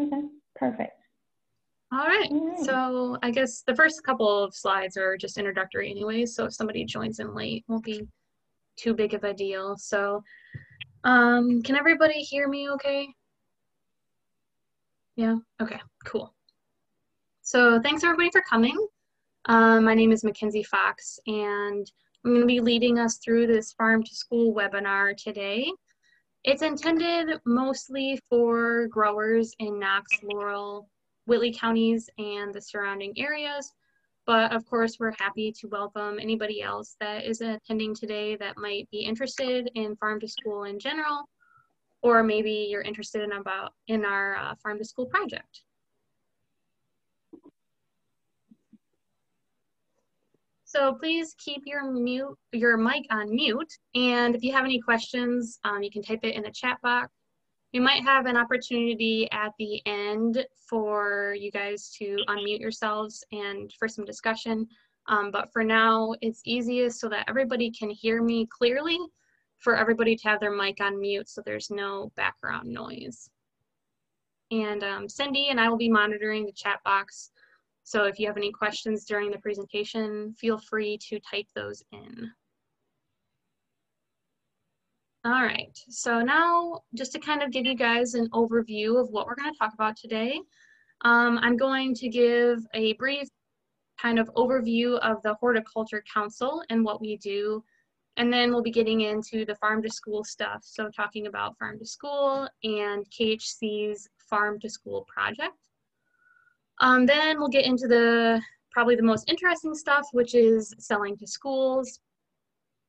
Okay, perfect. All right, so I guess the first couple of slides are just introductory anyways, so if somebody joins in late, won't be too big of a deal. So can everybody hear me okay? Yeah, okay, cool. So thanks everybody for coming. My name is Mackenzie Fox, and I'm going to be leading us through this Farm to School webinar today. It's intended mostly for growers in Knox, Laurel, Whitley counties, and the surrounding areas. But of course, we're happy to welcome anybody else that is attending today that might be interested in Farm to School in general, or maybe you're interested in our Farm to School project. So please keep your mic on mute, and if you have any questions, you can type it in the chat box. We might have an opportunity at the end for you guys to unmute yourselves and for some discussion. But for now, it's easiest so that everybody can hear me clearly for everybody to have their mic on mute so there's no background noise. And Cindy and I will be monitoring the chat box. So if you have any questions during the presentation, feel free to type those in. All right, so now just to kind of give you guys an overview of what we're going to talk about today, I'm going to give a brief kind of overview of the Horticulture Council and what we do, and then we'll be getting into the Farm to School stuff, so talking about Farm to School and KHC's Farm to School project. Then we'll get into probably the most interesting stuff, which is selling to schools,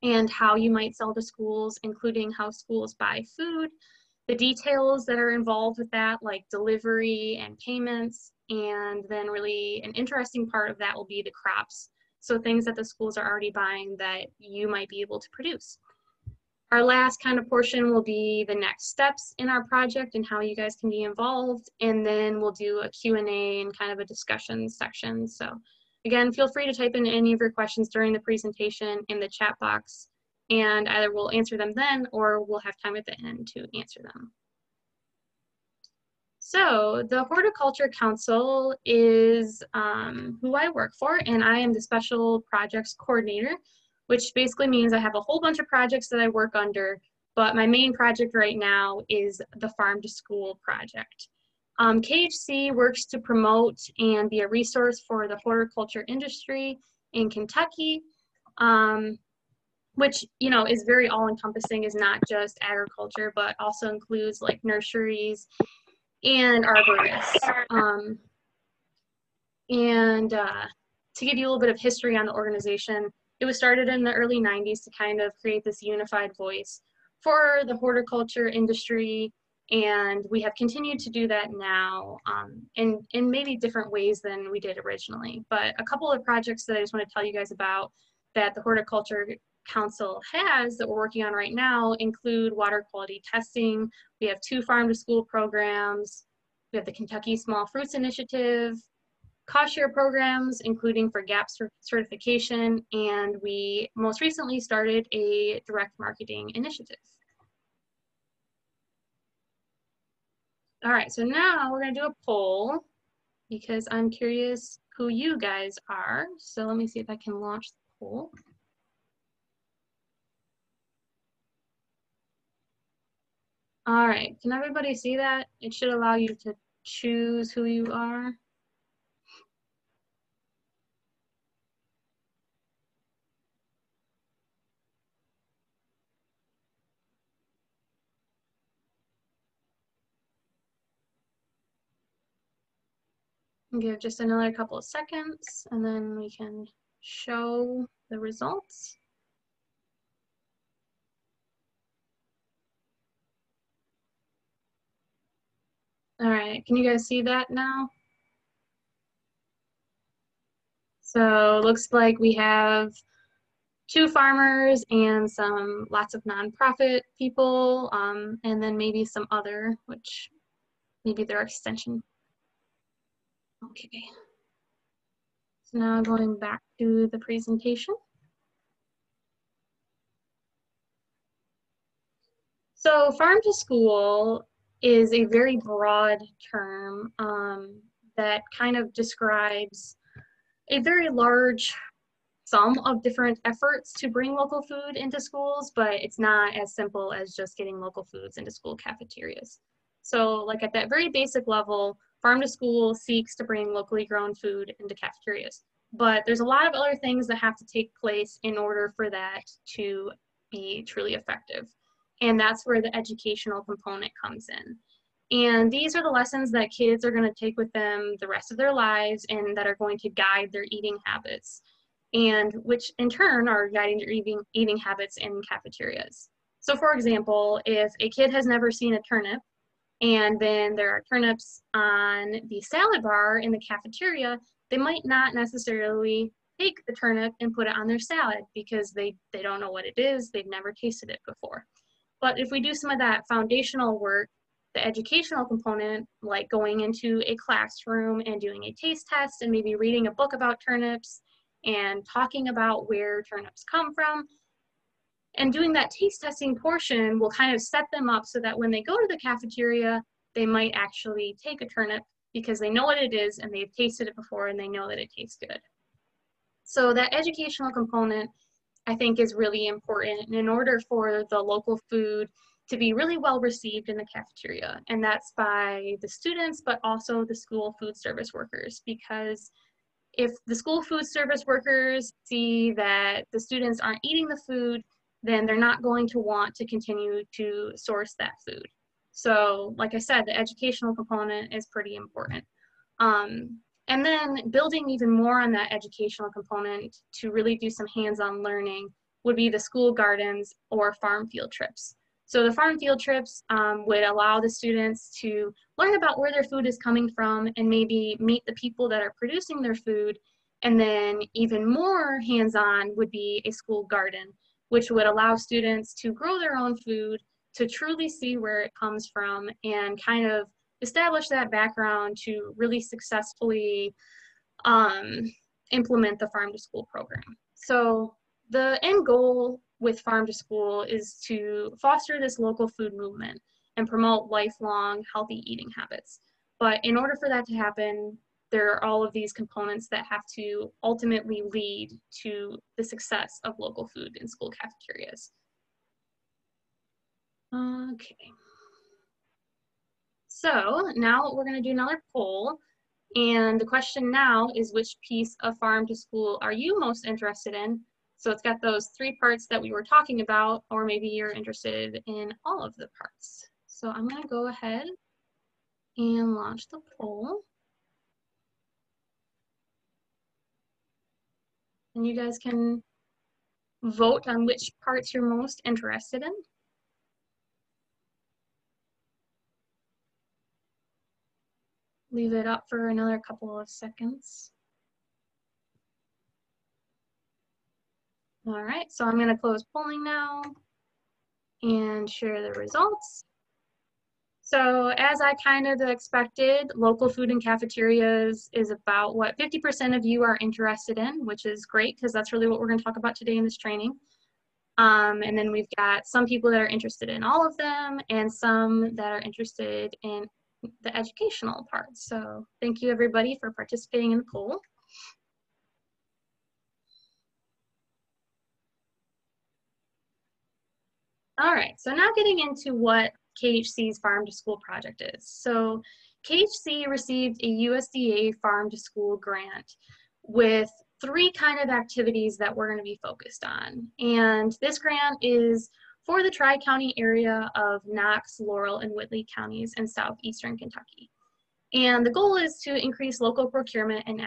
and how you might sell to schools, including how schools buy food, the details that are involved with that, like delivery and payments, and then really an interesting part of that will be the crops. So things that the schools are already buying that you might be able to produce. Our last kind of portion will be the next steps in our project and how you guys can be involved, and then we'll do a Q&A and kind of a discussion section. So again, feel free to type in any of your questions during the presentation in the chat box, and either we'll answer them then or we'll have time at the end to answer them. So the Horticulture Council is who I work for, and I am the Special Projects Coordinator, which basically means I have a whole bunch of projects that I work under, but my main project right now is the Farm to School project. KHC works to promote and be a resource for the horticulture industry in Kentucky, which, you know, is very all-encompassing, is not just agriculture, but also includes like nurseries and arborists. To give you a little bit of history on the organization, it was started in the early 90s to kind of create this unified voice for the horticulture industry, and we have continued to do that now in maybe different ways than we did originally. But a couple of projects that I just want to tell you guys about that the Horticulture Council has that we're working on right now include water quality testing. We have 2 farm to school programs. We have the Kentucky Small Fruits Initiative, cost share programs, including for GAP certification, and we most recently started a direct marketing initiative. All right, so now we're gonna do a poll because I'm curious who you guys are. So let me see if I can launch the poll. All right, can everybody see that? It should allow you to choose who you are. Give just another couple of seconds and then we can show the results. All right, can you guys see that now? So looks like we have 2 farmers and lots of nonprofit people, and then maybe some other, which maybe their extension. Okay. So now going back to the presentation. So Farm to School is a very broad term that kind of describes a very large sum of different efforts to bring local food into schools, but it's not as simple as just getting local foods into school cafeterias. So like at that very basic level, Farm to School seeks to bring locally grown food into cafeterias. But there's a lot of other things that have to take place in order for that to be truly effective. And that's where the educational component comes in. And these are the lessons that kids are going to take with them the rest of their lives and that are going to guide their eating habits, and which in turn are guiding their eating habits in cafeterias. So for example, if a kid has never seen a turnip and then there are turnips on the salad bar in the cafeteria, they might not necessarily take the turnip and put it on their salad because they don't know what it is, they've never tasted it before. But if we do some of that foundational work, the educational component, like going into a classroom and doing a taste test and maybe reading a book about turnips and talking about where turnips come from, and doing that taste testing portion will kind of set them up so that when they go to the cafeteria, they might actually take a turnip because they know what it is and they've tasted it before and they know that it tastes good. So that educational component, I think, is really important. And in order for the local food to be really well received in the cafeteria, and that's by the students, but also the school food service workers, because if the school food service workers see that the students aren't eating the food, then they're not going to want to continue to source that food. So like I said, the educational component is pretty important. And then building even more on that educational component to really do some hands-on learning would be the school gardens or farm field trips. So the farm field trips would allow the students to learn about where their food is coming from and maybe meet the people that are producing their food. And then even more hands-on would be a school garden, which would allow students to grow their own food, to truly see where it comes from and kind of establish that background to really successfully implement the Farm to School program. So the end goal with Farm to School is to foster this local food movement and promote lifelong healthy eating habits. But in order for that to happen, there are all of these components that have to ultimately lead to the success of local food in school cafeterias. Okay. So now we're going to do another poll. And the question now is, which piece of Farm to School are you most interested in? So it's got those 3 parts that we were talking about, or maybe you're interested in all of the parts. So I'm going to go ahead and launch the poll. And you guys can vote on which parts you're most interested in. Leave it up for another couple of seconds. All right, so I'm going to close polling now and share the results. So as I kind of expected, local food in cafeterias is about what 50% of you are interested in, which is great because that's really what we're going to talk about today in this training. And then we've got some people that are interested in all of them and some that are interested in the educational part. So thank you everybody for participating in the poll. All right, so now getting into what KHC's Farm to School project is. So KHC received a USDA Farm to School grant with 3 kind of activities that we're going to be focused on. And this grant is for the Tri-County area of Knox, Laurel, and Whitley counties in southeastern Kentucky. And the goal is to increase local procurement and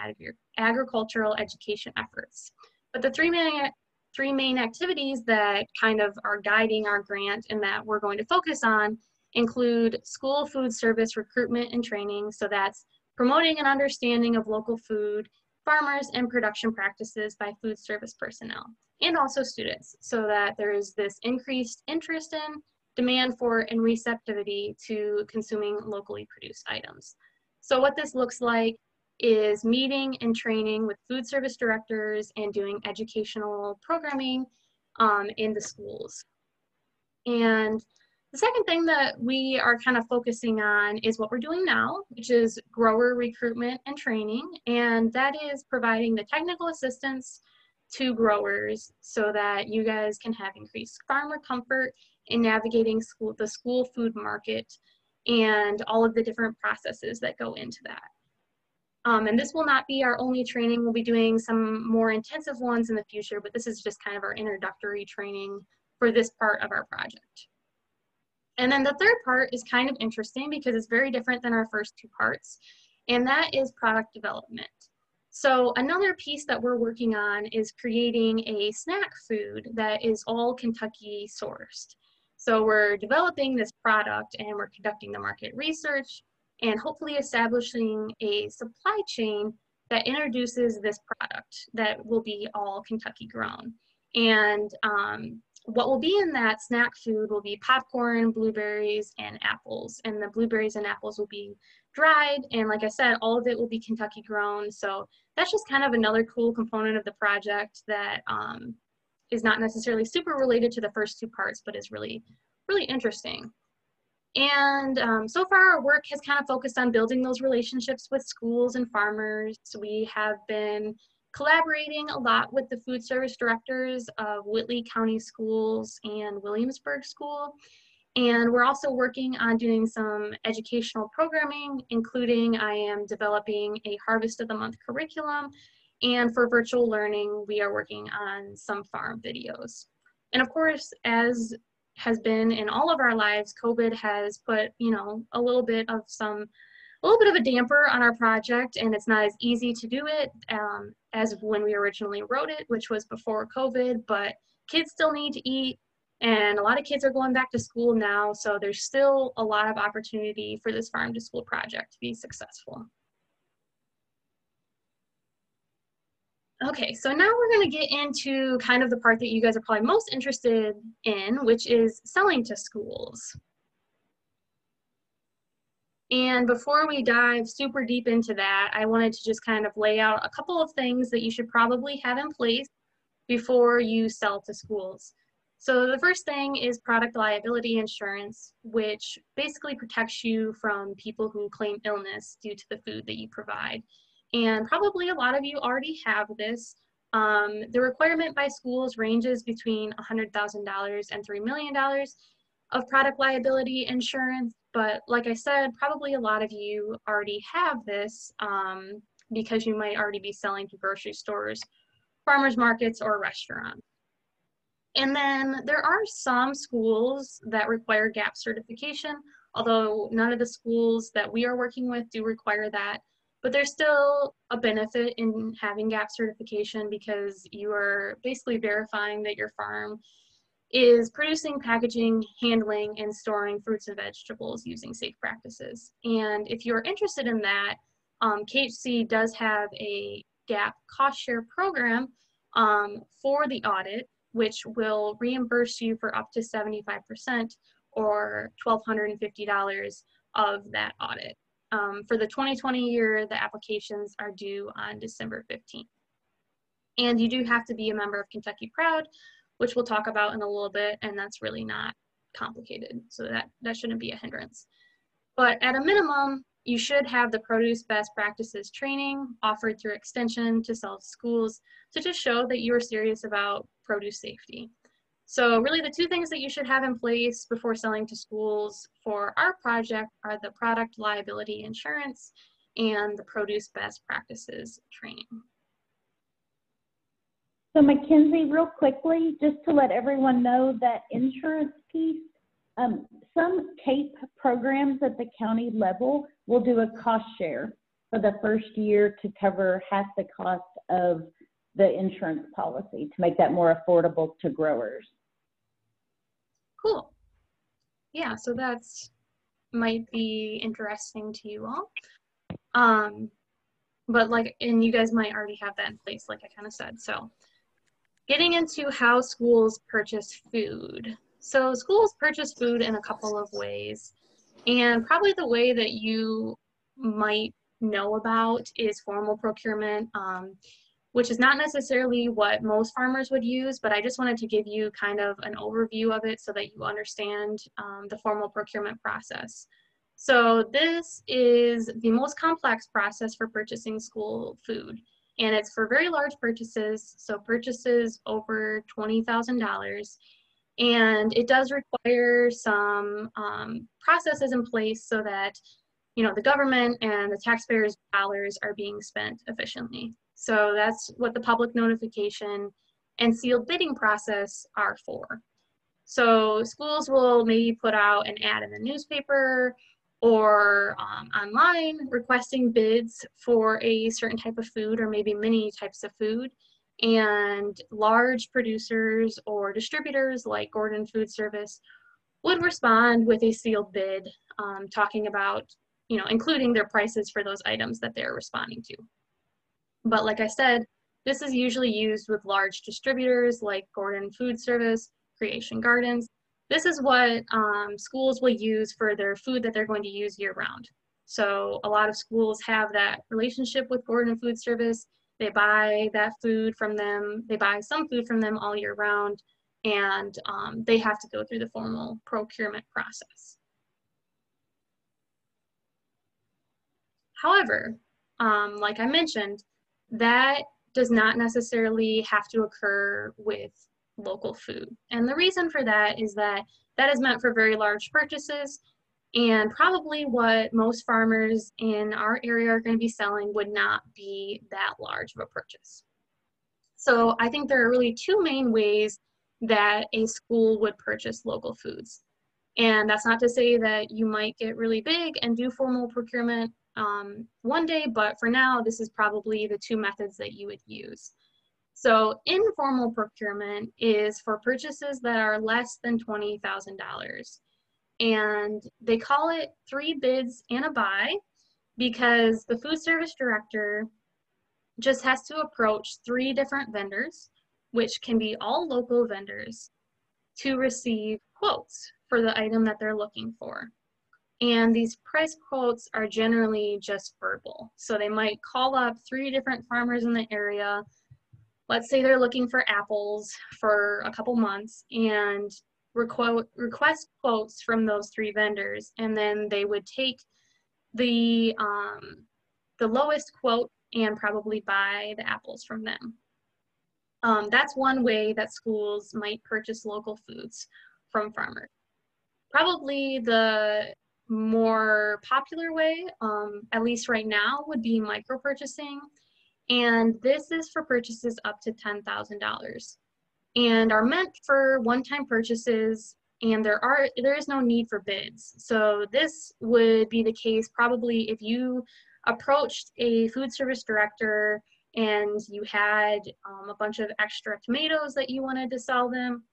agricultural education efforts. But the three main activities that kind of are guiding our grant and that we're going to focus on include school food service recruitment and training. So that's promoting an understanding of local food, farmers, and production practices by food service personnel, and also students, so that there is this increased interest in, demand for, and receptivity to consuming locally produced items. So what this looks like is meeting and training with food service directors and doing educational programming in the schools. And The second thing that we are kind of focusing on is what we're doing now, which is grower recruitment and training. And that is providing the technical assistance to growers so that you guys can have increased farmer comfort in navigating the school food market and all of the different processes that go into that. And this will not be our only training. We'll be doing some more intensive ones in the future, but this is just kind of our introductory training for this part of our project. And then the third part is kind of interesting because it's very different than our first two parts, and that is product development. So another piece that we're working on is creating a snack food that is all Kentucky sourced. So we're developing this product and we're conducting the market research and hopefully establishing a supply chain that introduces this product that will be all Kentucky grown. And what will be in that snack food will be popcorn, blueberries, and apples. And the blueberries and apples will be dried. And like I said, all of it will be Kentucky grown. So that's just kind of another cool component of the project that is not necessarily super related to the first two parts, but is really, really interesting. And so far our work has kind of focused on building those relationships with schools and farmers. We have been collaborating a lot with the food service directors of Whitley County Schools and Williamsburg School. And we're also working on doing some educational programming, including I am developing a Harvest of the Month curriculum. And for virtual learning, we are working on some farm videos. And of course, as has been in all of our lives, COVID has put, a little bit of a damper on our project, and it's not as easy to do it as when we originally wrote it, which was before COVID, but kids still need to eat, and a lot of kids are going back to school now, so there's still a lot of opportunity for this farm to school project to be successful. Okay, so now we're going to get into kind of the part that you guys are probably most interested in, which is selling to schools. And before we dive super deep into that, I wanted to just kind of lay out a couple of things that you should probably have in place before you sell to schools. So the first thing is product liability insurance, which basically protects you from people who claim illness due to the food that you provide. And probably a lot of you already have this. The requirement by schools ranges between $100,000 and $3 million of product liability insurance. But like I said, probably a lot of you already have this because you might already be selling to grocery stores, farmers markets, or restaurants. And then there are some schools that require GAP certification, although none of the schools that we are working with do require that. But there's still a benefit in having GAP certification because you are basically verifying that your farm is producing, packaging, handling, and storing fruits and vegetables using safe practices. And if you're interested in that, KHC does have a GAP cost share program for the audit, which will reimburse you for up to 75% or $1,250 of that audit. For the 2020 year, the applications are due on December 15th. And you do have to be a member of Kentucky Proud, which we'll talk about in a little bit, and that's really not complicated, so that shouldn't be a hindrance. But at a minimum, you should have the produce best practices training offered through Extension to sell to schools to just show that you are serious about produce safety. So really the two things that you should have in place before selling to schools for our project are the product liability insurance and the produce best practices training. So Mackenzie, real quickly, just to let everyone know that insurance piece, some CAPE programs at the county level will do a cost share for the first year to cover half the cost of the insurance policy to make that more affordable to growers. Cool. Yeah, so that's might be interesting to you all. But and you guys might already have that in place, like I kind of said. So getting into how schools purchase food. So schools purchase food in a couple of ways. And probably the way that you might know about is formal procurement. which is not necessarily what most farmers would use, but I just wanted to give you kind of an overview of it so that you understand the formal procurement process. So this is the most complex process for purchasing school food, and it's for very large purchases, so purchases over $20,000. And it does require some processes in place so that, you know, the government and the taxpayers' dollars are being spent efficiently. So that's what the public notification and sealed bidding process are for. So schools will maybe put out an ad in the newspaper or online requesting bids for a certain type of food or maybe many types of food. And large producers or distributors like Gordon Food Service would respond with a sealed bid talking about, you know, including their prices for those items that they're responding to. But like I said, this is usually used with large distributors like Gordon Food Service, Creation Gardens. This is what schools will use for their food that they're going to use year round. So a lot of schools have that relationship with Gordon Food Service. They buy that food from them. They buy some food from them all year round, and they have to go through the formal procurement process. However, like I mentioned, that does not necessarily have to occur with local food. And the reason for that is that that is meant for very large purchases, and probably what most farmers in our area are going to be selling would not be that large of a purchase. So I think there are really two main ways that a school would purchase local foods. And that's not to say that you might get really big and do formal procurement one day, but for now, this is probably the two methods that you would use. So informal procurement is for purchases that are less than $20,000. And they call it 3 bids and a buy because the food service director just has to approach 3 different vendors, which can be all local vendors, to receive quotes for the item that they're looking for. And these price quotes are generally just verbal. So they might call up 3 different farmers in the area. Let's say they're looking for apples for a couple months and request quotes from those 3 vendors, and then they would take the lowest quote and probably buy the apples from them. That's one way that schools might purchase local foods from farmers. Probably the more popular way, at least right now, would be micro purchasing, and this is for purchases up to $10,000. And are meant for one-time purchases, and there is no need for bids. So this would be the case probably if you approached a food service director and you had a bunch of extra tomatoes that you wanted to sell them,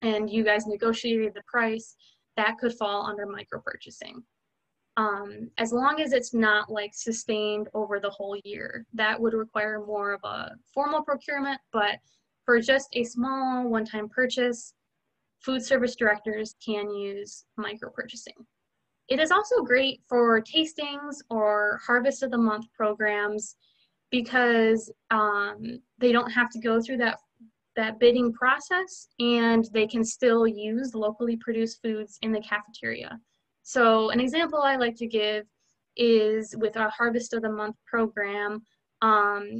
and you guys negotiated the price, that could fall under micro purchasing. As long as it's not like sustained over the whole year, that would require more of a formal procurement, but for just a small one-time purchase, food service directors can use micro purchasing. It is also great for tastings or harvest of the month programs because they don't have to go through that bidding process, and they can still use locally produced foods in the cafeteria. So an example I like to give is with our Harvest of the Month program.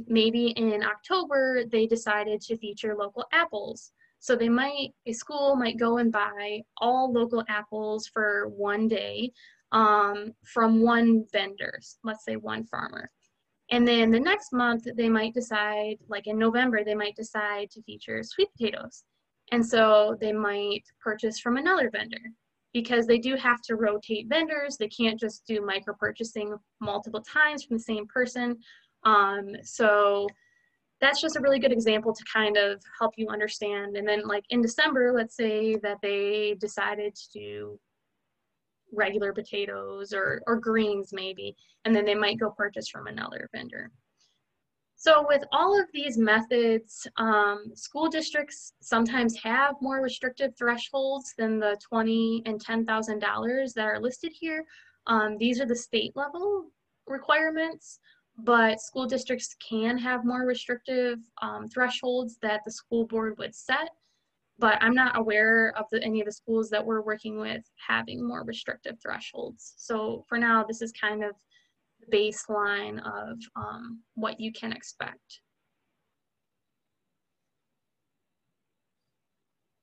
Maybe in October, they decided to feature local apples. So a school might go and buy all local apples for one day from one vendor, let's say one farmer. And then the next month, they might decide, like in November, they might decide to feature sweet potatoes. And so they might purchase from another vendor because they do have to rotate vendors. They can't just do micro purchasing multiple times from the same person. So that's just a really good example to kind of help you understand. And then like in December, let's say that they decided to do regular potatoes or greens maybe, and then they might go purchase from another vendor. So with all of these methods, school districts sometimes have more restrictive thresholds than the $20,000 and $10,000 that are listed here. These are the state level requirements, but school districts can have more restrictive thresholds that the school board would set. But I'm not aware of any of the schools that we're working with having more restrictive thresholds. So for now, this is kind of the baseline of what you can expect.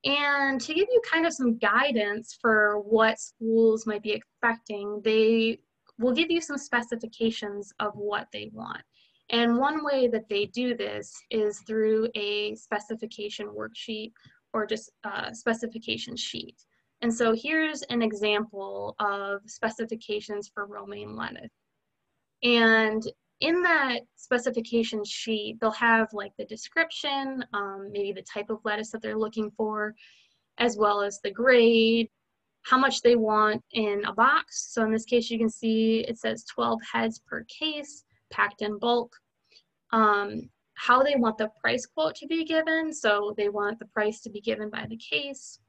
And to give you kind of some guidance for what schools might be expecting, they will give you some specifications of what they want. And one way that they do this is through a specification worksheet or just a specification sheet. And so here's an example of specifications for romaine lettuce. And in that specification sheet, they'll have like the description, maybe the type of lettuce that they're looking for, as well as the grade, how much they want in a box. So in this case, you can see it says 12 heads per case, packed in bulk. How they want the price quote to be given. So they want the price to be given by the case.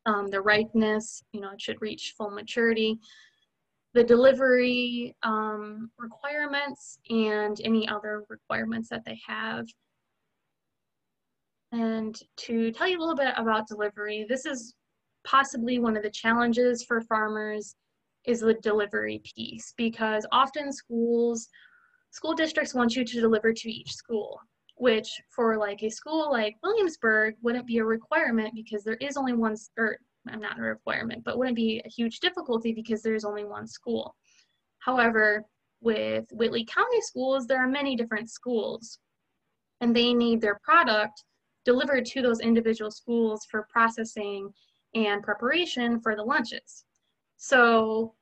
The ripeness, it should reach full maturity. The delivery requirements and any other requirements that they have. And to tell you a little bit about delivery, this is possibly one of the challenges for farmers is the delivery piece, because often school districts want you to deliver to each school, which for like a school like Williamsburg wouldn't be a requirement because there is only one, or not a requirement, but wouldn't be a huge difficulty because there's only one school. However, with Whitley County schools, there are many different schools, and they need their product delivered to those individual schools for processing and preparation for the lunches. So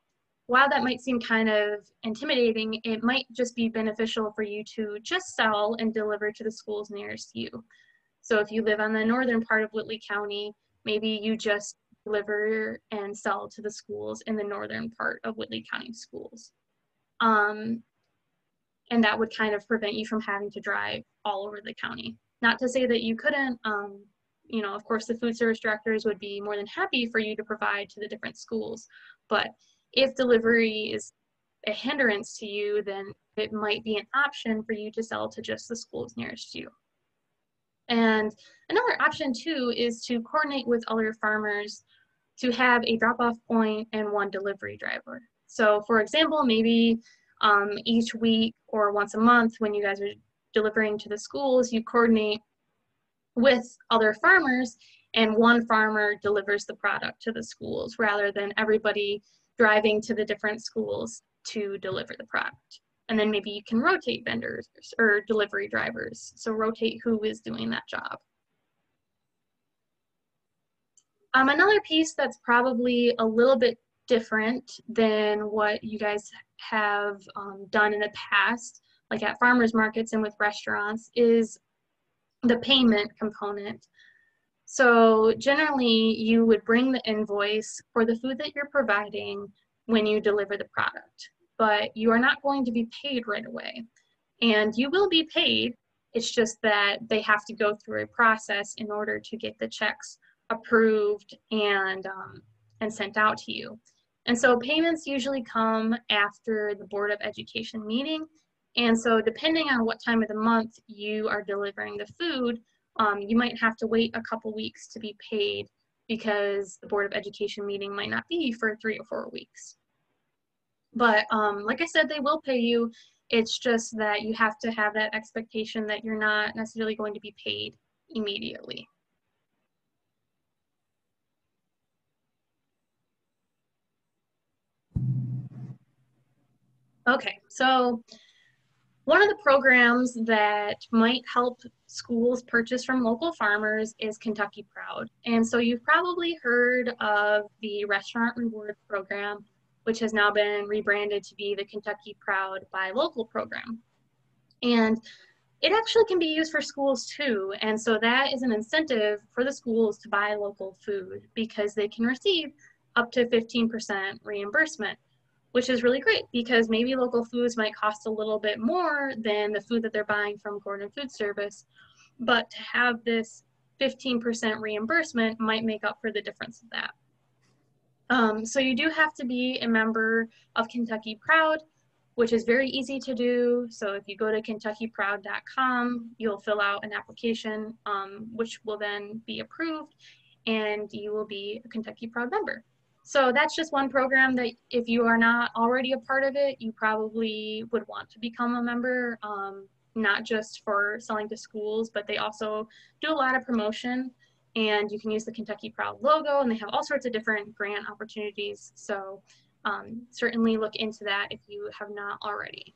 while that might seem kind of intimidating, it might just be beneficial for you to just sell and deliver to the schools nearest you. So if you live on the northern part of Whitley County, maybe you just deliver and sell to the schools in the northern part of Whitley County schools. And that would kind of prevent you from having to drive all over the county. Not to say that you couldn't, of course the food service directors would be more than happy for you to provide to the different schools. But if delivery is a hindrance to you, then it might be an option for you to sell to just the schools nearest you. And another option too is to coordinate with other farmers to have a drop-off point and one delivery driver. So for example, maybe each week or once a month when you guys are delivering to the schools, you coordinate with other farmers and one farmer delivers the product to the schools rather than everybody driving to the different schools to deliver the product. And then maybe you can rotate vendors or delivery drivers. So rotate who is doing that job. Another piece that's probably a little bit different than what you guys have done in the past, like at farmers markets and with restaurants, is the payment component. So generally you would bring the invoice for the food that you're providing when you deliver the product, but you are not going to be paid right away. And you will be paid, it's just that they have to go through a process in order to get the checks approved and sent out to you. And so payments usually come after the Board of Education meeting. And so depending on what time of the month you are delivering the food, you might have to wait a couple weeks to be paid because the Board of Education meeting might not be for 3 or 4 weeks. But like I said, they will pay you. It's just that you have to have that expectation that you're not necessarily going to be paid immediately. Okay, so one of the programs that might help schools purchase from local farmers is Kentucky Proud. And so you've probably heard of the Restaurant Reward Program, which has now been rebranded to be the Kentucky Proud Buy Local program. And it actually can be used for schools too. And so that is an incentive for the schools to buy local food because they can receive up to 15% reimbursement, which is really great because maybe local foods might cost a little bit more than the food that they're buying from Gordon Food Service, but to have this 15% reimbursement might make up for the difference of that. So you do have to be a member of Kentucky Proud, which is very easy to do. So if you go to KentuckyProud.com, you'll fill out an application, which will then be approved, and you will be a Kentucky Proud member. So that's just one program that if you are not already a part of it, you probably would want to become a member, not just for selling to schools, but they also do a lot of promotion, and you can use the Kentucky Proud logo, and they have all sorts of different grant opportunities. So certainly look into that if you have not already.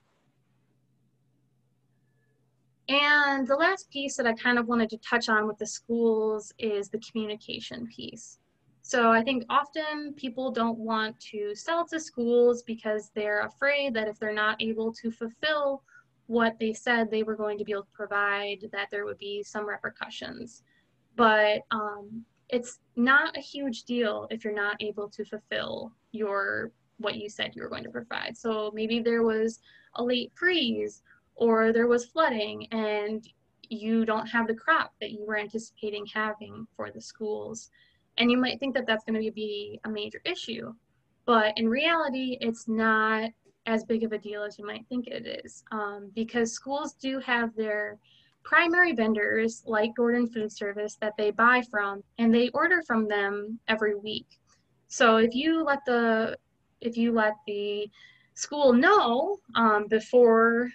And the last piece that I kind of wanted to touch on with the schools is the communication piece. So I think often people don't want to sell to schools because they're afraid that if they're not able to fulfill what they said they were going to be able to provide, that there would be some repercussions. But it's not a huge deal if you're not able to fulfill what you said you were going to provide. So maybe there was a late freeze, or there was flooding, and you don't have the crop that you were anticipating having for the schools. And you might think that that's going to be a major issue, but in reality, it's not as big of a deal as you might think it is, because schools do have their primary vendors like Gordon Food Service that they buy from, and they order from them every week. So if you let the school know before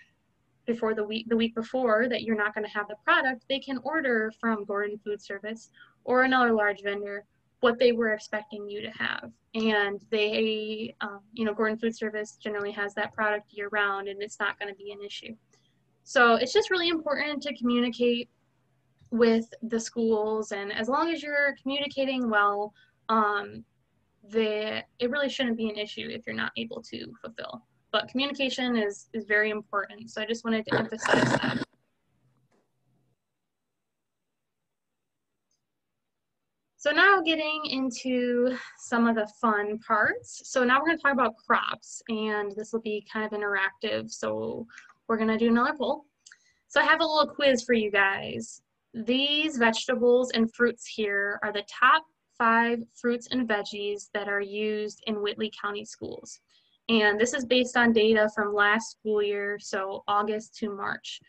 the week before that you're not going to have the product, they can order from Gordon Food Service or another large vendor what they were expecting you to have. And they, Gordon Food Service generally has that product year round, and it's not going to be an issue. So it's just really important to communicate with the schools, and as long as you're communicating well, it really shouldn't be an issue if you're not able to fulfill. But communication is very important. So I just wanted to emphasize that. So now getting into some of the fun parts. So now we're going to talk about crops, and this will be kind of interactive. So we're going to do another poll. So I have a little quiz for you guys. These vegetables and fruits here are the top 5 fruits and veggies that are used in Whitley County schools. And this is based on data from last school year, so August to March.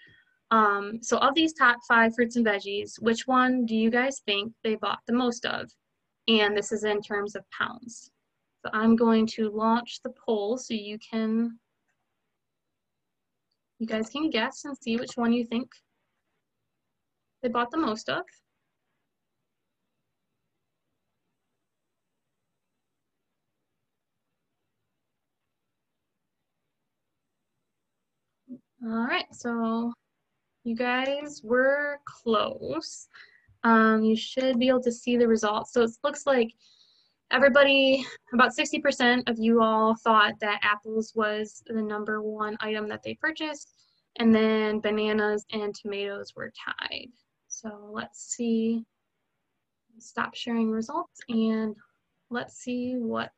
So of these top 5 fruits and veggies, which one do you guys think they bought the most of? And this is in terms of pounds. So I'm going to launch the poll so you guys can guess and see which one you think they bought the most of. All right, so you guys were close. You should be able to see the results. So it looks like everybody, about 60% of you all thought that apples was the #1 item that they purchased, and then bananas and tomatoes were tied. So let's see, stop sharing results, and let's see what.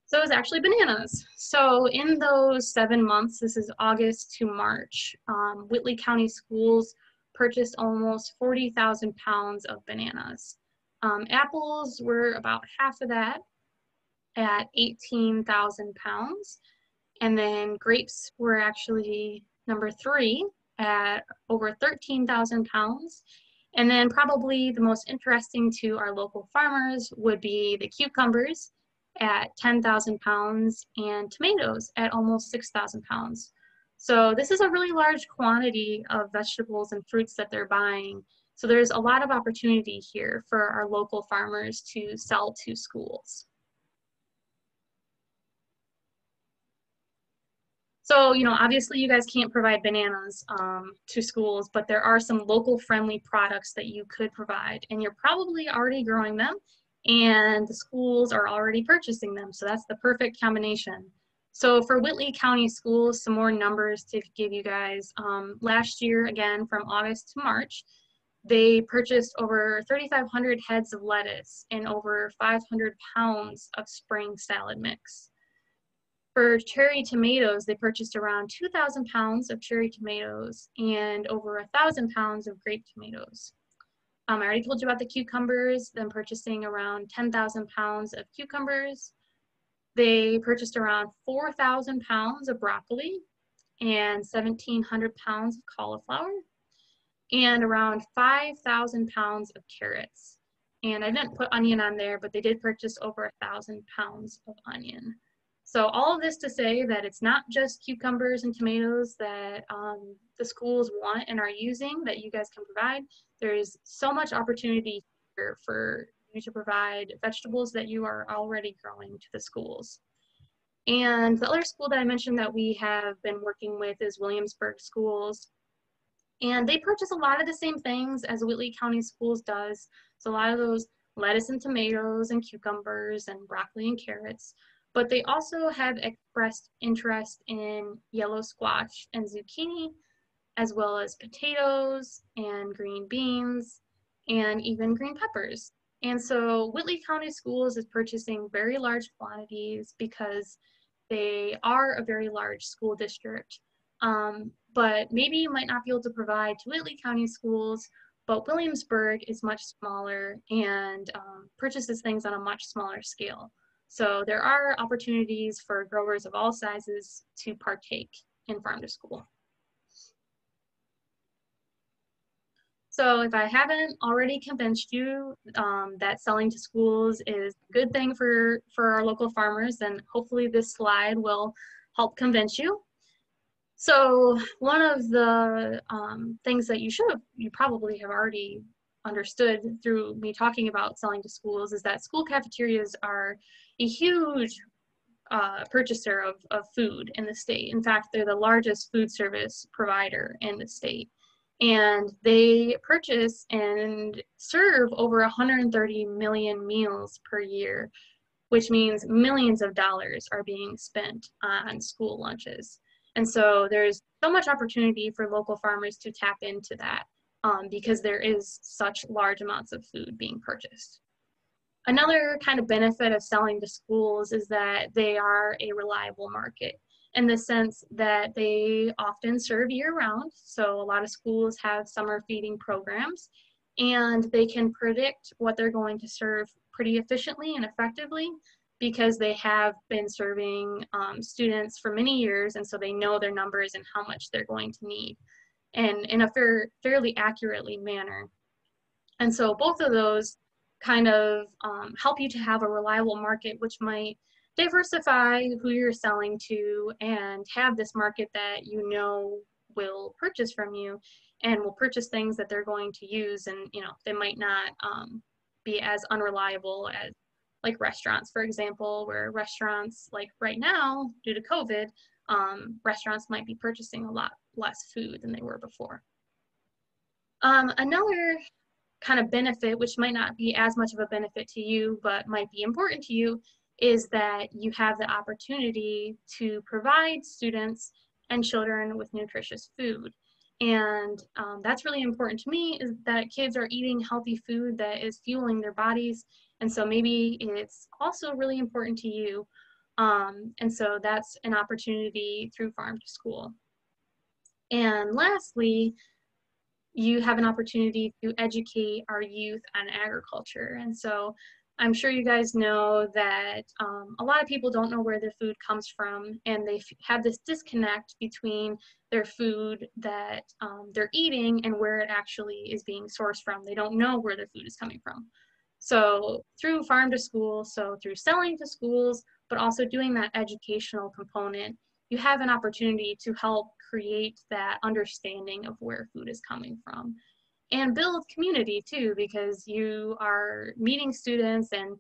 So it was actually bananas. So in those 7 months, this is August to March, Whitley County schools purchased almost 40,000 pounds of bananas. Apples were about half of that at 18,000 pounds. And then grapes were actually #3 at over 13,000 pounds. And then probably the most interesting to our local farmers would be the cucumbers at 10,000 pounds and tomatoes at almost 6,000 pounds. So this is a really large quantity of vegetables and fruits that they're buying. So there's a lot of opportunity here for our local farmers to sell to schools. So, obviously you guys can't provide bananas to schools, but there are some local friendly products that you could provide, and you're probably already growing them, and the schools are already purchasing them. So that's the perfect combination. So for Whitley County schools, some more numbers to give you guys. Last year, again, from August to March, they purchased over 3,500 heads of lettuce and over 500 pounds of spring salad mix. For cherry tomatoes, they purchased around 2,000 pounds of cherry tomatoes and over 1,000 pounds of grape tomatoes. I already told you about the cucumbers, them purchasing around 10,000 pounds of cucumbers. They purchased around 4,000 pounds of broccoli and 1,700 pounds of cauliflower and around 5,000 pounds of carrots. And I didn't put onion on there, but they did purchase over 1,000 pounds of onion. So all of this to say that it's not just cucumbers and tomatoes that the schools want and are using that you guys can provide. There's so much opportunity here for you to provide vegetables that you are already growing to the schools. And the other school that I mentioned that we have been working with is Williamsburg Schools. And they purchase a lot of the same things as Whitley County Schools does. So a lot of those lettuce and tomatoes and cucumbers and broccoli and carrots. But they also have expressed interest in yellow squash and zucchini, as well as potatoes and green beans and even green peppers. And so Whitley County Schools is purchasing very large quantities because they are a very large school district. But maybe you might not be able to provide to Whitley County Schools, but Williamsburg is much smaller and purchases things on a much smaller scale. So there are opportunities for growers of all sizes to partake in Farm to School. So if I haven't already convinced you that selling to schools is a good thing for our local farmers, then hopefully this slide will help convince you. So one of the things that you probably have already understood through me talking about selling to schools is that school cafeterias are a huge purchaser of food in the state. In fact, they're the largest food service provider in the state. And they purchase and serve over 130 million meals per year, which means millions of dollars are being spent on school lunches. And so there's so much opportunity for local farmers to tap into that because there is such large amounts of food being purchased. Another kind of benefit of selling to schools is that they are a reliable market in the sense that they often serve year-round. So a lot of schools have summer feeding programs, and they can predict what they're going to serve pretty efficiently and effectively because they have been serving students for many years, and so they know their numbers and how much they're going to need, and in a fairly accurately manner. And so both of those kind of help you to have a reliable market, which might diversify who you're selling to and have this market that you know will purchase from you and will purchase things that they're going to use, and they might not be as unreliable as like restaurants, for example, where restaurants like right now due to COVID, restaurants might be purchasing a lot less food than they were before. Another kind of benefit, which might not be as much of a benefit to you but might be important to you, is that you have the opportunity to provide students and children with nutritious food. And that's really important to me, is that kids are eating healthy food that is fueling their bodies. And so maybe it's also really important to you. And so that's an opportunity through Farm to School. And lastly, you have an opportunity to educate our youth on agriculture. And so I'm sure you guys know that a lot of people don't know where their food comes from, and they have this disconnect between their food that they're eating and where it actually is being sourced from. They don't know where their food is coming from. So through Farm to School, so through selling to schools, but also doing that educational component, you have an opportunity to help create that understanding of where food is coming from. And build community too, because you are meeting students and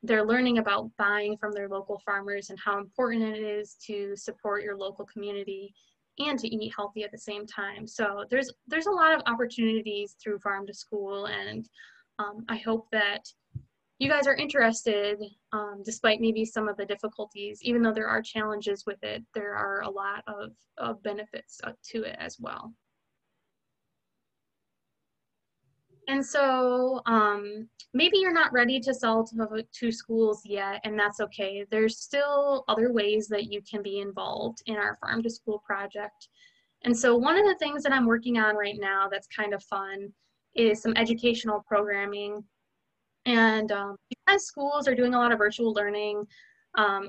they're learning about buying from their local farmers and how important it is to support your local community and to eat healthy at the same time. So there's a lot of opportunities through Farm to School, and I hope that you guys are interested, despite maybe some of the difficulties. Even though there are challenges with it, there are a lot of benefits to it as well. And so maybe you're not ready to sell to schools yet, and that's okay. There's still other ways that you can be involved in our Farm to School project. And so one of the things that I'm working on right now that's kind of fun is some educational programming. And because schools are doing a lot of virtual learning,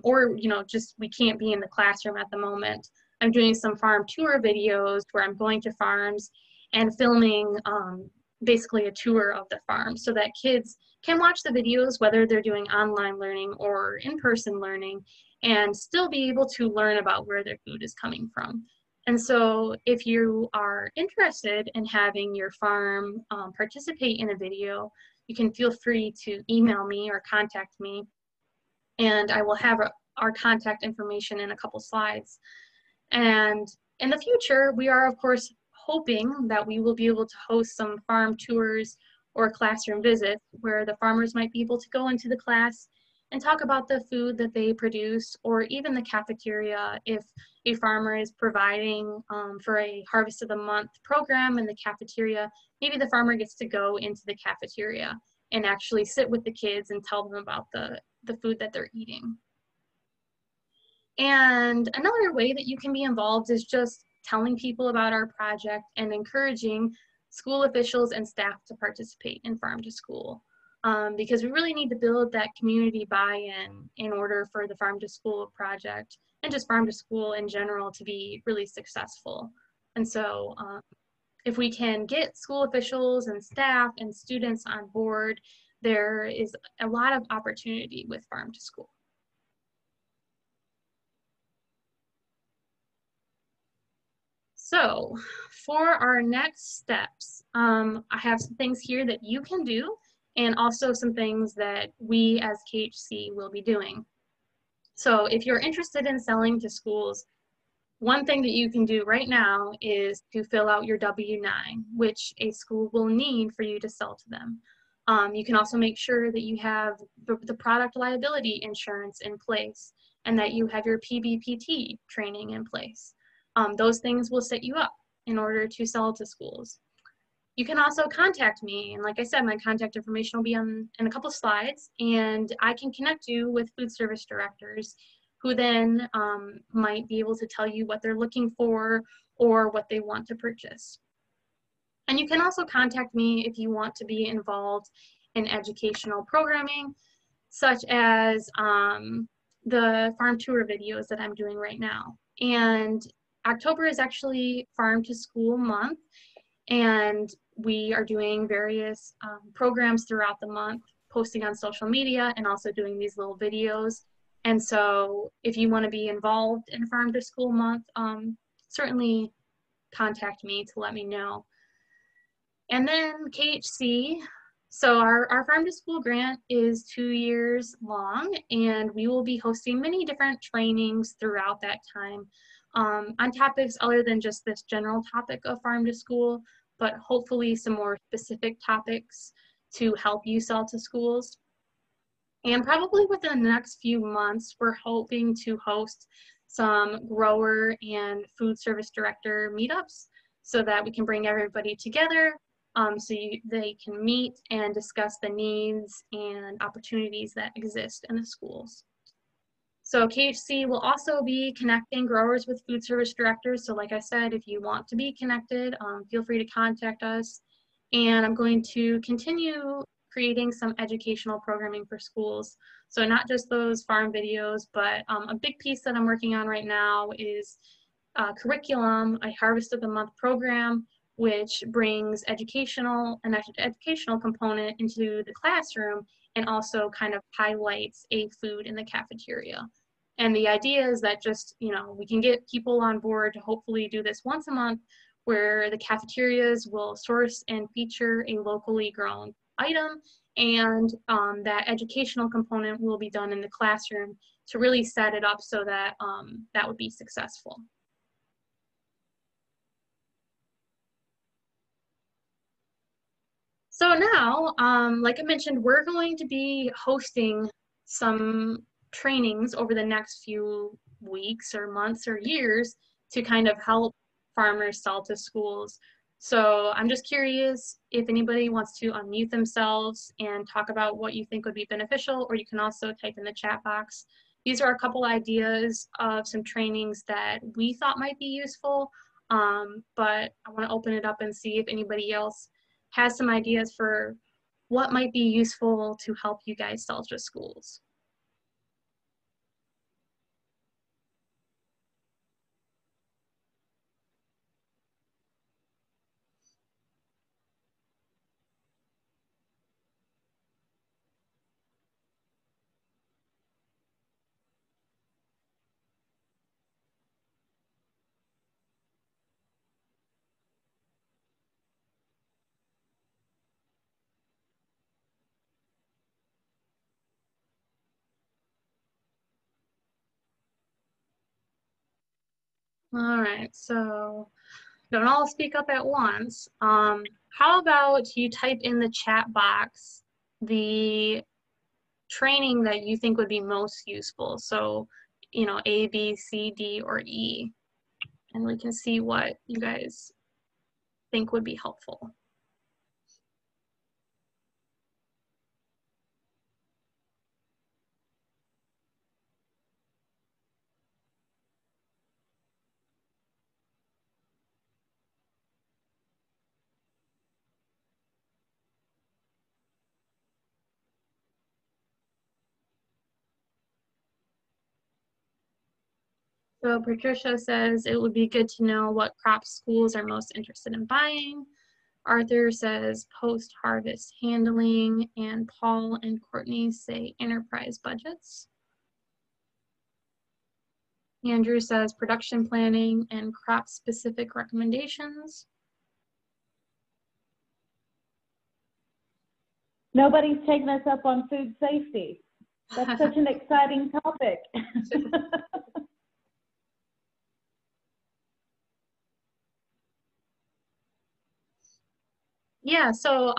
or, you know, just we can't be in the classroom at the moment. I'm doing some farm tour videos where I'm going to farms and filming basically a tour of the farm so that kids can watch the videos, whether they're doing online learning or in-person learning, and still be able to learn about where their food is coming from. And so if you are interested in having your farm participate in a video, you can feel free to email me or contact me, and I will have our contact information in a couple slides. And in the future, we are of course hoping that we will be able to host some farm tours or classroom visits where the farmers might be able to go into the class and talk about the food that they produce, or even the cafeteria if a farmer is providing for a Harvest of the Month program in the cafeteria. Maybe the farmer gets to go into the cafeteria and actually sit with the kids and tell them about the food that they're eating. And another way that you can be involved is just telling people about our project and encouraging school officials and staff to participate in Farm to School. Because we really need to build that community buy-in in order for the Farm to School project and just Farm to School in general to be really successful. And so if we can get school officials and staff and students on board, there is a lot of opportunity with Farm to School. So for our next steps, I have some things here that you can do, and also some things that we as KHC will be doing. So if you're interested in selling to schools, one thing that you can do right now is to fill out your W-9, which a school will need for you to sell to them. You can also make sure that you have the product liability insurance in place and that you have your PBPT training in place. Those things will set you up in order to sell to schools. You can also contact me, and like I said, my contact information will be in a couple slides, and I can connect you with food service directors who then might be able to tell you what they're looking for or what they want to purchase. And you can also contact me if you want to be involved in educational programming, such as the farm tour videos that I'm doing right now. And October is actually Farm to School month, and we are doing various programs throughout the month, posting on social media and also doing these little videos. And so if you want to be involved in Farm to School month, certainly contact me to let me know. And then KHC, so our Farm to School grant is 2 years long, and we will be hosting many different trainings throughout that time on topics other than just this general topic of Farm to School, but hopefully some more specific topics to help you sell to schools. And probably within the next few months, we're hoping to host some grower and food service director meetups so that we can bring everybody together so they can meet and discuss the needs and opportunities that exist in the schools. So KHC will also be connecting growers with food service directors. So like I said, if you want to be connected, feel free to contact us. And I'm going to continue creating some educational programming for schools. So not just those farm videos, but a big piece that I'm working on right now is curriculum, a Harvest of the Month program, which brings an educational component into the classroom and also kind of highlights a food in the cafeteria. And the idea is that just, we can get people on board to hopefully do this once a month, where the cafeterias will source and feature a locally grown item, and that educational component will be done in the classroom to really set it up so that that would be successful. So now, like I mentioned, we're going to be hosting some trainings over the next few weeks or months or years to kind of help farmers sell to schools. So I'm just curious if anybody wants to unmute themselves and talk about what you think would be beneficial, or you can also type in the chat box. These are a couple ideas of some trainings that we thought might be useful, but I want to open it up and see if anybody else has some ideas for what might be useful to help you guys sell to schools. All right, so don't all speak up at once. How about you type in the chat box the training that you think would be most useful? So, you know, A, B, C, D, or E, and we can see what you guys think would be helpful. So Patricia says it would be good to know what crops schools are most interested in buying. Arthur says post-harvest handling, and Paul and Courtney say enterprise budgets. Andrew says production planning and crop-specific recommendations. Nobody's taken us up on food safety. That's such an exciting topic. Yeah, so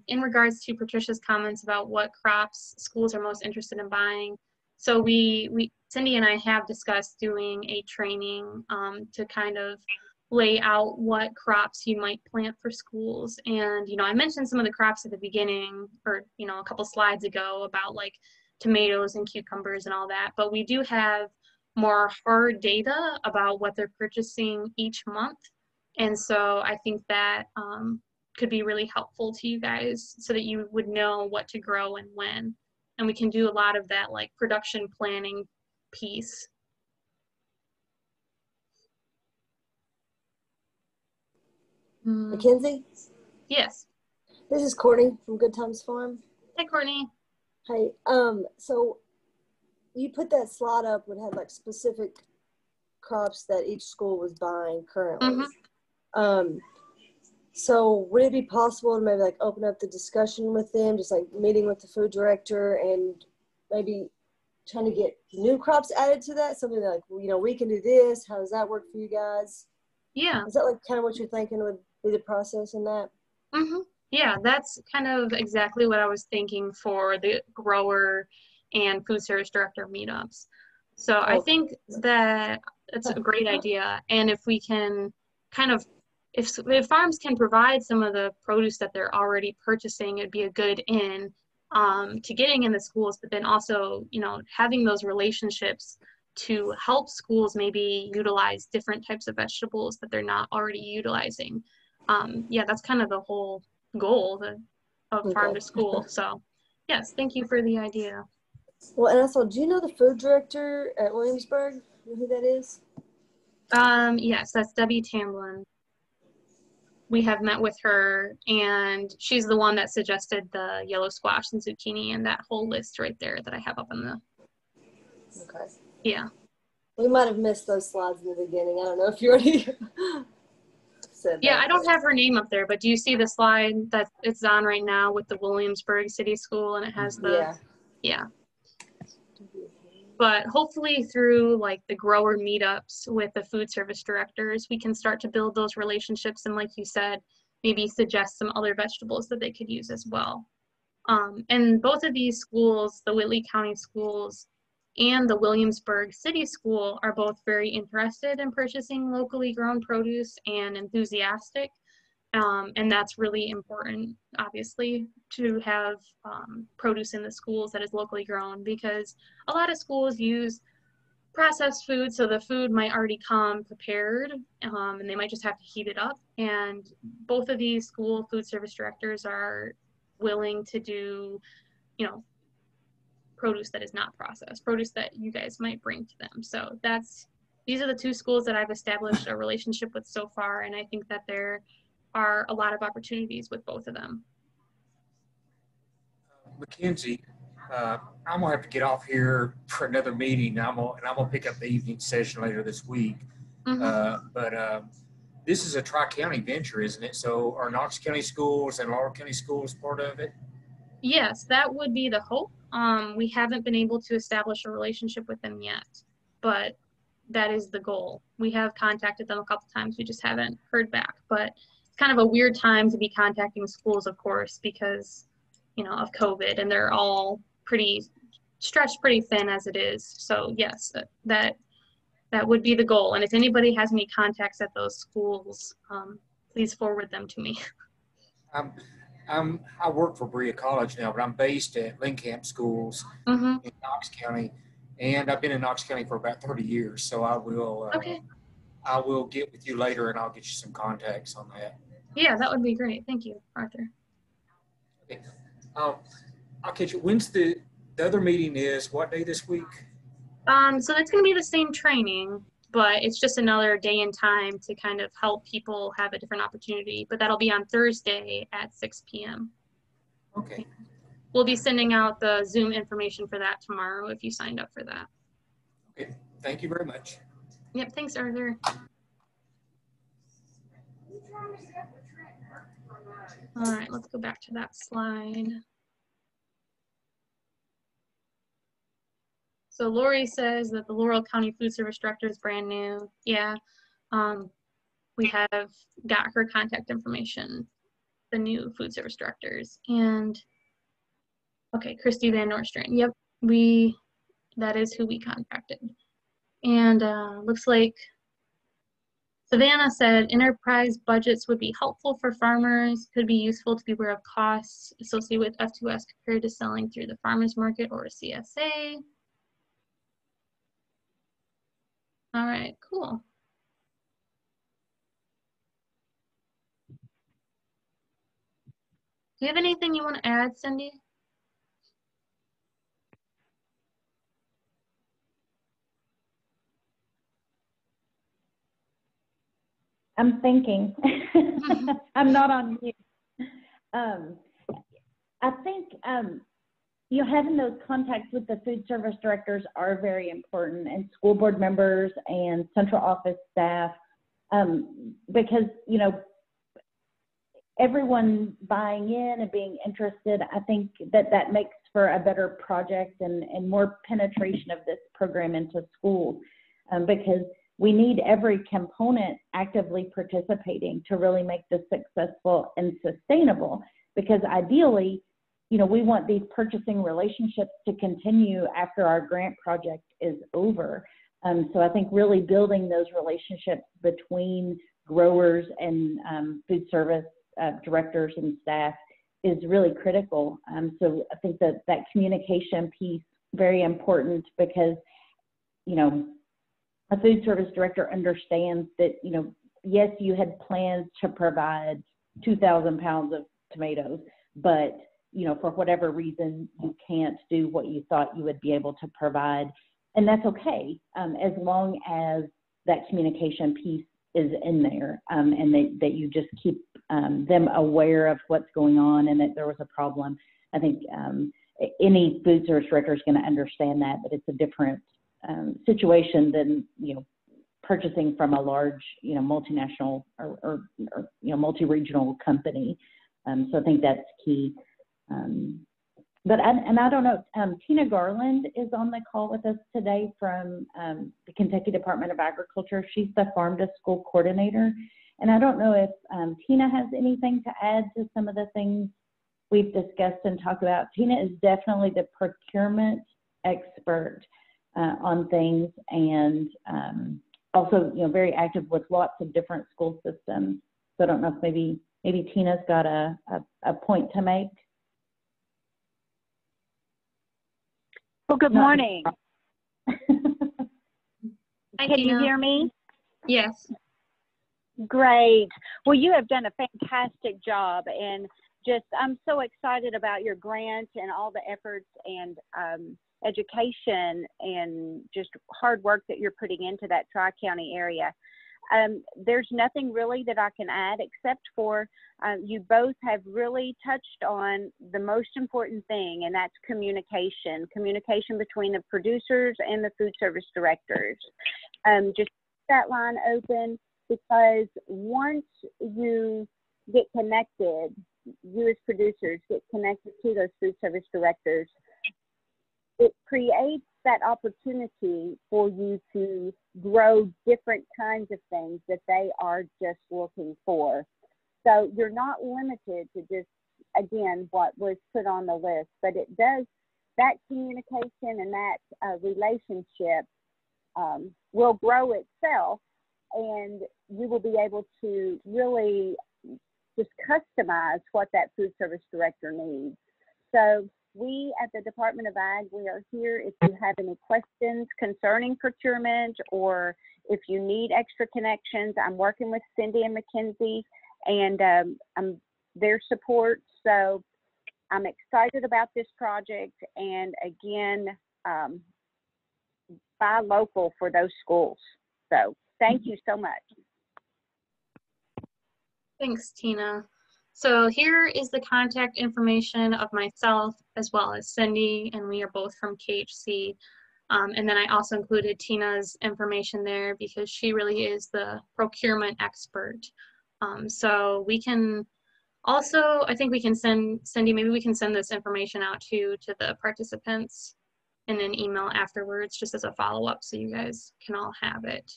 in regards to Patricia's comments about what crops schools are most interested in buying, so Cindy and I have discussed doing a training to kind of lay out what crops you might plant for schools. And, you know, I mentioned some of the crops at the beginning, or, you know, a couple slides ago about like tomatoes and cucumbers and all that, but we do have more hard data about what they're purchasing each month. And so I think that could be really helpful to you guys so that you would know what to grow and when. And we can do a lot of that like production planning piece. Mackenzie? Yes. This is Courtney from Good Times Farm. Hey, Courtney. Hey, so you put that slide up would have like specific crops that each school was buying currently. So would it be possible to maybe like open up the discussion with them, just like meeting with the food director and maybe trying to get new crops added to that? Something like, you know, we can do this. How does that work for you guys? Yeah. Is that like kind of what you're thinking would be the process in that? Yeah, that's kind of exactly what I was thinking for the grower and food service director meetups. So I think that it's a great idea. And if we can kind of, if farms can provide some of the produce that they're already purchasing, it'd be a good in to getting in the schools, but then also, you know, having those relationships to help schools maybe utilize different types of vegetables that they're not already utilizing. Yeah, that's kind of the whole goal of Farm to School. So yes, thank you for the idea. Well, and also, do you know the food director at Williamsburg? You know who that is? Yes, that's Debbie Tamblin. We have met with her, and she's the one that suggested the yellow squash and zucchini and that whole list right there that I have up in the. Okay. Yeah. We might have missed those slides in the beginning. I don't know if you already said that. Yeah, I don't have her name up there, but do you see the slide that it's on right now with the Williamsburg City School, and it has the. Yeah. But hopefully through like the grower meetups with the food service directors, we can start to build those relationships. And like you said, maybe suggest some other vegetables that they could use as well. And both of these schools, the Whitley County schools and the Williamsburg City School, are both very interested in purchasing locally grown produce and enthusiastic. And that's really important, obviously, to have produce in the schools that is locally grown, because a lot of schools use processed food, so the food might already come prepared, and they might just have to heat it up. And both of these school food service directors are willing to do, you know, produce that is not processed, produce that you guys might bring to them. So these are the two schools that I've established a relationship with so far, and I think that there are a lot of opportunities with both of them. Mackenzie, I'm gonna have to get off here for another meeting. I'm gonna pick up the evening session later this week. But this is a tri-county venture, isn't it? So are Knox County schools and Laurel County schools part of it? Yes, that would be the hope. We haven't been able to establish a relationship with them yet, but that is the goal. We have contacted them a couple times. We just haven't heard back. But it's kind of a weird time to be contacting schools, of course, because, you know, of COVID, and they're all pretty stretched pretty thin as it is. So yes, that would be the goal. And if anybody has any contacts at those schools, please forward them to me. I work for Berea College now, but I'm based at Linkamp Schools in Knox County, and I've been in Knox County for about 30 years. So I will I will get with you later, and I'll get you some contacts on that. Yeah, that would be great. Thank you, Arthur. Okay. I'll catch you. When's the other meeting is? What day this week? So that's going to be the same training, but it's just another day and time to kind of help people have a different opportunity. But that'll be on Thursday at 6 p.m. Okay. We'll be sending out the Zoom information for that tomorrow if you signed up for that. Okay. Thank you very much. Yep. Thanks, Arthur. All right, let's go back to that slide. So Lori says that the Laurel County Food Service Director is brand new. Yeah, we have got her contact information, the new food service directors. And okay, Christy Van Noordstrand. Yep, that is who we contacted. And looks like Savannah said enterprise budgets would be helpful for farmers, could be useful to be aware of costs associated with F2S compared to selling through the farmers market or a CSA. All right, cool. Do you have anything you want to add, Cindy? I'm thinking. I'm not on mute. I think having those contacts with the food service directors are very important, and school board members and central office staff, because, you know, everyone buying in and being interested, I think that makes for a better project and more penetration of this program into schools, because we need every component actively participating to really make this successful and sustainable, because ideally, you know, we want these purchasing relationships to continue after our grant project is over. So I think really building those relationships between growers and food service directors and staff is really critical. So I think that communication piece, very important, because, you know, a food service director understands that, you know, yes, you had plans to provide 2,000 pounds of tomatoes, but, you know, for whatever reason, you can't do what you thought you would be able to provide. And that's okay, as long as that communication piece is in there, and that you just keep them aware of what's going on and that there was a problem. I think any food service director is going to understand that it's a different situation than, you know, purchasing from a large, you know, multinational or you know, multi-regional company. So I think that's key. But I don't know, Tina Garland is on the call with us today from the Kentucky Department of Agriculture. She's the farm to school coordinator. And I don't know if Tina has anything to add to some of the things we've discussed and talked about. Tina is definitely the procurement expert on things, and also, you know, very active with lots of different school systems. So I don't know if maybe Tina's got a point to make. Well, good morning. Hi, Can Tina. you hear me? Yes. Great. Well, you have done a fantastic job, and just I'm so excited about your grant and all the efforts and education and just hard work that you're putting into that Tri-County area. There's nothing really that I can add except for you both have really touched on the most important thing, and that's communication between the producers and the food service directors. Just keep that line open, because once you get connected, you as producers get connected to those food service directors, it creates that opportunity for you to grow different kinds of things that they are just looking for. So you're not limited to just, again, what was put on the list, but it does, that communication and that relationship will grow itself, and you will be able to really just customize what that food service director needs. So we at the Department of Ag, we are here if you have any questions concerning procurement, or if you need extra connections. I'm working with Cindy and Mackenzie and I'm their support. So I'm excited about this project, and again, buy local for those schools. So thank you so much. Thanks, Tina. So here is the contact information of myself as well as Cindy, and we are both from KHC. And then I also included Tina's information there because she really is the procurement expert. So we can also, I think we can send, Cindy, maybe we can send this information out to the participants in an email afterwards, just as a follow-up, so you guys can all have it.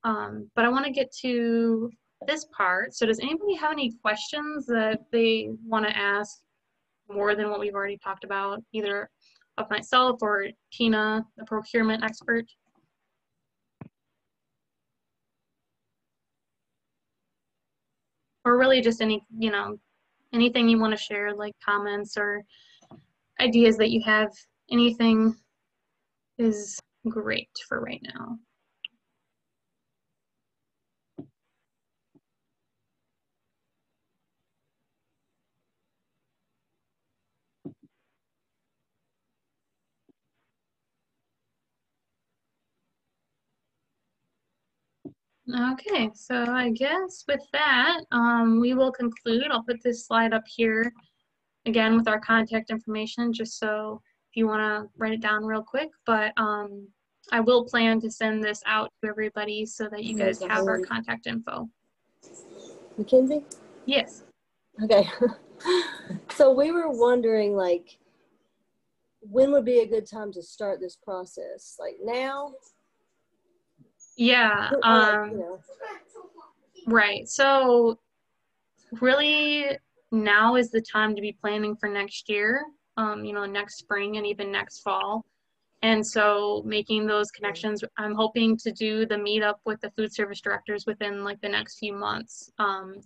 But I want to get to this part. So does anybody have any questions that they want to ask more than what we've already talked about, either of myself or Tina, the procurement expert? Or really just any, you know, anything you want to share, like comments or ideas that you have. Anything is great for right now. Okay, so I guess with that, we will conclude. I'll put this slide up here again with our contact information, just so if you want to write it down real quick. But I will plan to send this out to everybody so that you guys have our contact info. Mackenzie? Yes. Okay. So we were wondering, like, when would be a good time to start this process? Like now? Yeah. You know. Right. So really now is the time to be planning for next year, you know, next spring and even next fall. And so making those connections, I'm hoping to do the meetup with the food service directors within like the next few months,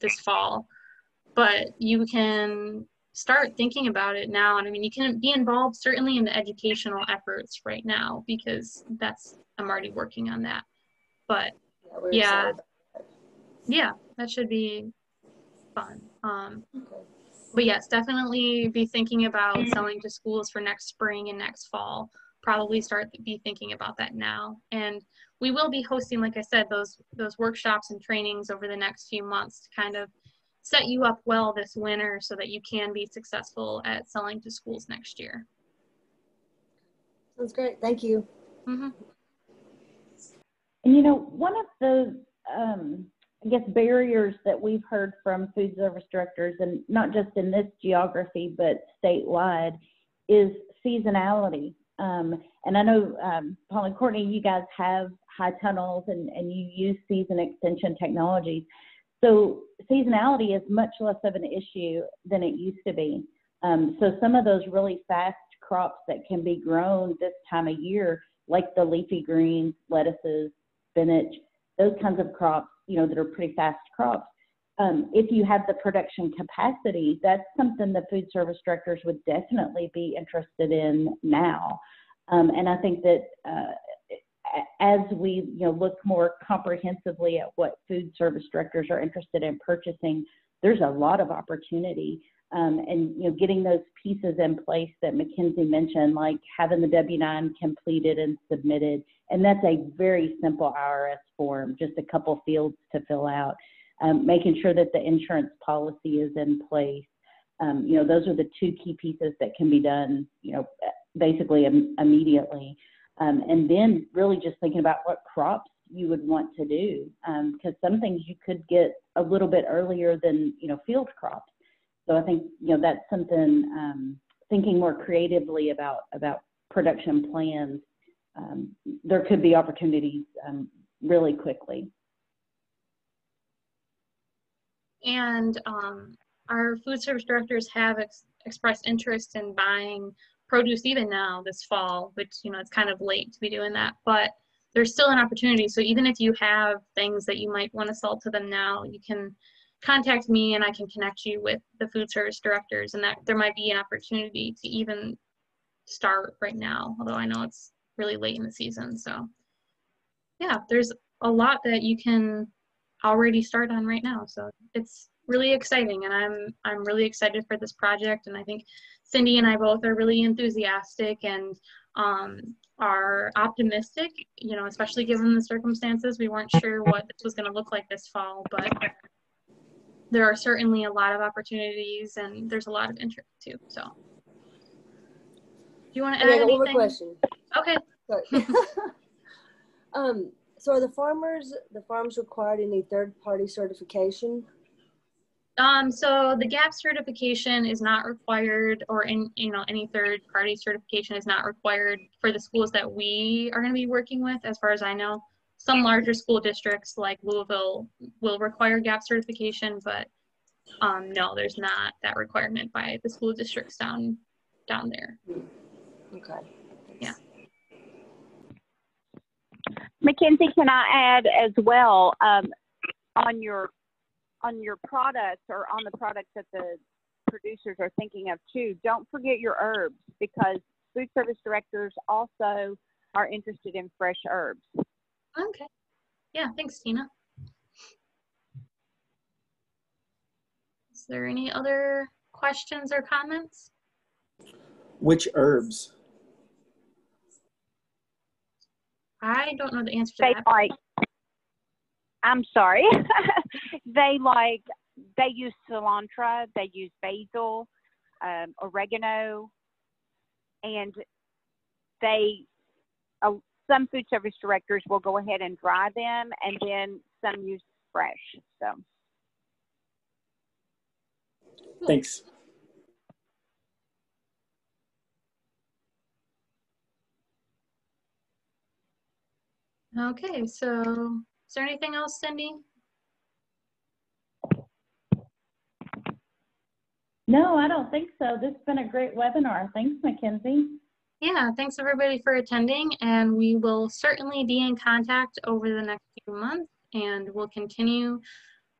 this fall. But you can start thinking about it now. And I mean, you can be involved certainly in the educational efforts right now, because I'm already working on that. But yeah, that should be fun. But yes, definitely be thinking about selling to schools for next spring and next fall. Probably be thinking about that now. And we will be hosting, like I said, those workshops and trainings over the next few months to kind of set you up well this winter so that you can be successful at selling to schools next year. Sounds great. Thank you. Mm-hmm. And you know, one of the, I guess, barriers that we've heard from food service directors, and not just in this geography, but statewide, is seasonality. And I know, Paul and Courtney, you guys have high tunnels and you use season extension technologies. So seasonality is much less of an issue than it used to be. So some of those really fast crops that can be grown this time of year, like the leafy greens, lettuces, spinach, those kinds of crops, you know, that are pretty fast crops. If you have the production capacity, that's something the food service directors would definitely be interested in now. And I think that as we, you know, look more comprehensively at what food service directors are interested in purchasing, there's a lot of opportunity. And, you know, getting those pieces in place that Mackenzie mentioned, like having the W-9 completed and submitted, and that's a very simple IRS form, just a couple fields to fill out. Making sure that the insurance policy is in place. You know, those are the two key pieces that can be done, you know, basically immediately. And then really just thinking about what crops you would want to do, because some things you could get a little bit earlier than, you know, field crops. So I think, you know, that's something, thinking more creatively about production plans, there could be opportunities really quickly. And our food service directors have expressed interest in buying produce even now this fall, which, you know, it's kind of late to be doing that, but there's still an opportunity. So even if you have things that you might want to sell to them now, you can contact me and I can connect you with the food service directors, and that there might be an opportunity to even start right now, although I know it's really late in the season. So yeah, there's a lot that you can already start on right now. So it's really exciting, and I'm really excited for this project, and I think Cindy and I both are really enthusiastic and are optimistic, you know, especially given the circumstances. We weren't sure what this was going to look like this fall, but there are certainly a lot of opportunities and there's a lot of interest too. So do you want to add anything? One more question. Okay. Sorry. So are the farms required any third-party certification? So the GAP certification is not required, or any third-party certification is not required for the schools that we are going to be working with, as far as I know. Some larger school districts like Louisville will require GAP certification, but no, there's not that requirement by the school districts down there. Okay. Yeah. Mackenzie, can I add as well, on your products, or on the products that the producers are thinking of too, don't forget your herbs, because food service directors also are interested in fresh herbs. Okay. Yeah, thanks, Tina. Is there any other questions or comments? Which herbs? I don't know the answer to that. I'm sorry. They use cilantro, they use basil, oregano, and some food service directors will go ahead and dry them, and then some use fresh. So. Thanks. Okay, so is there anything else, Cindy? No, I don't think so. This has been a great webinar. Thanks, Mackenzie. Yeah, thanks everybody for attending, and we will certainly be in contact over the next few months, and we'll continue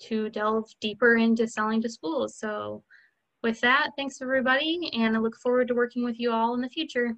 to delve deeper into selling to schools. So with that, thanks everybody, and I look forward to working with you all in the future.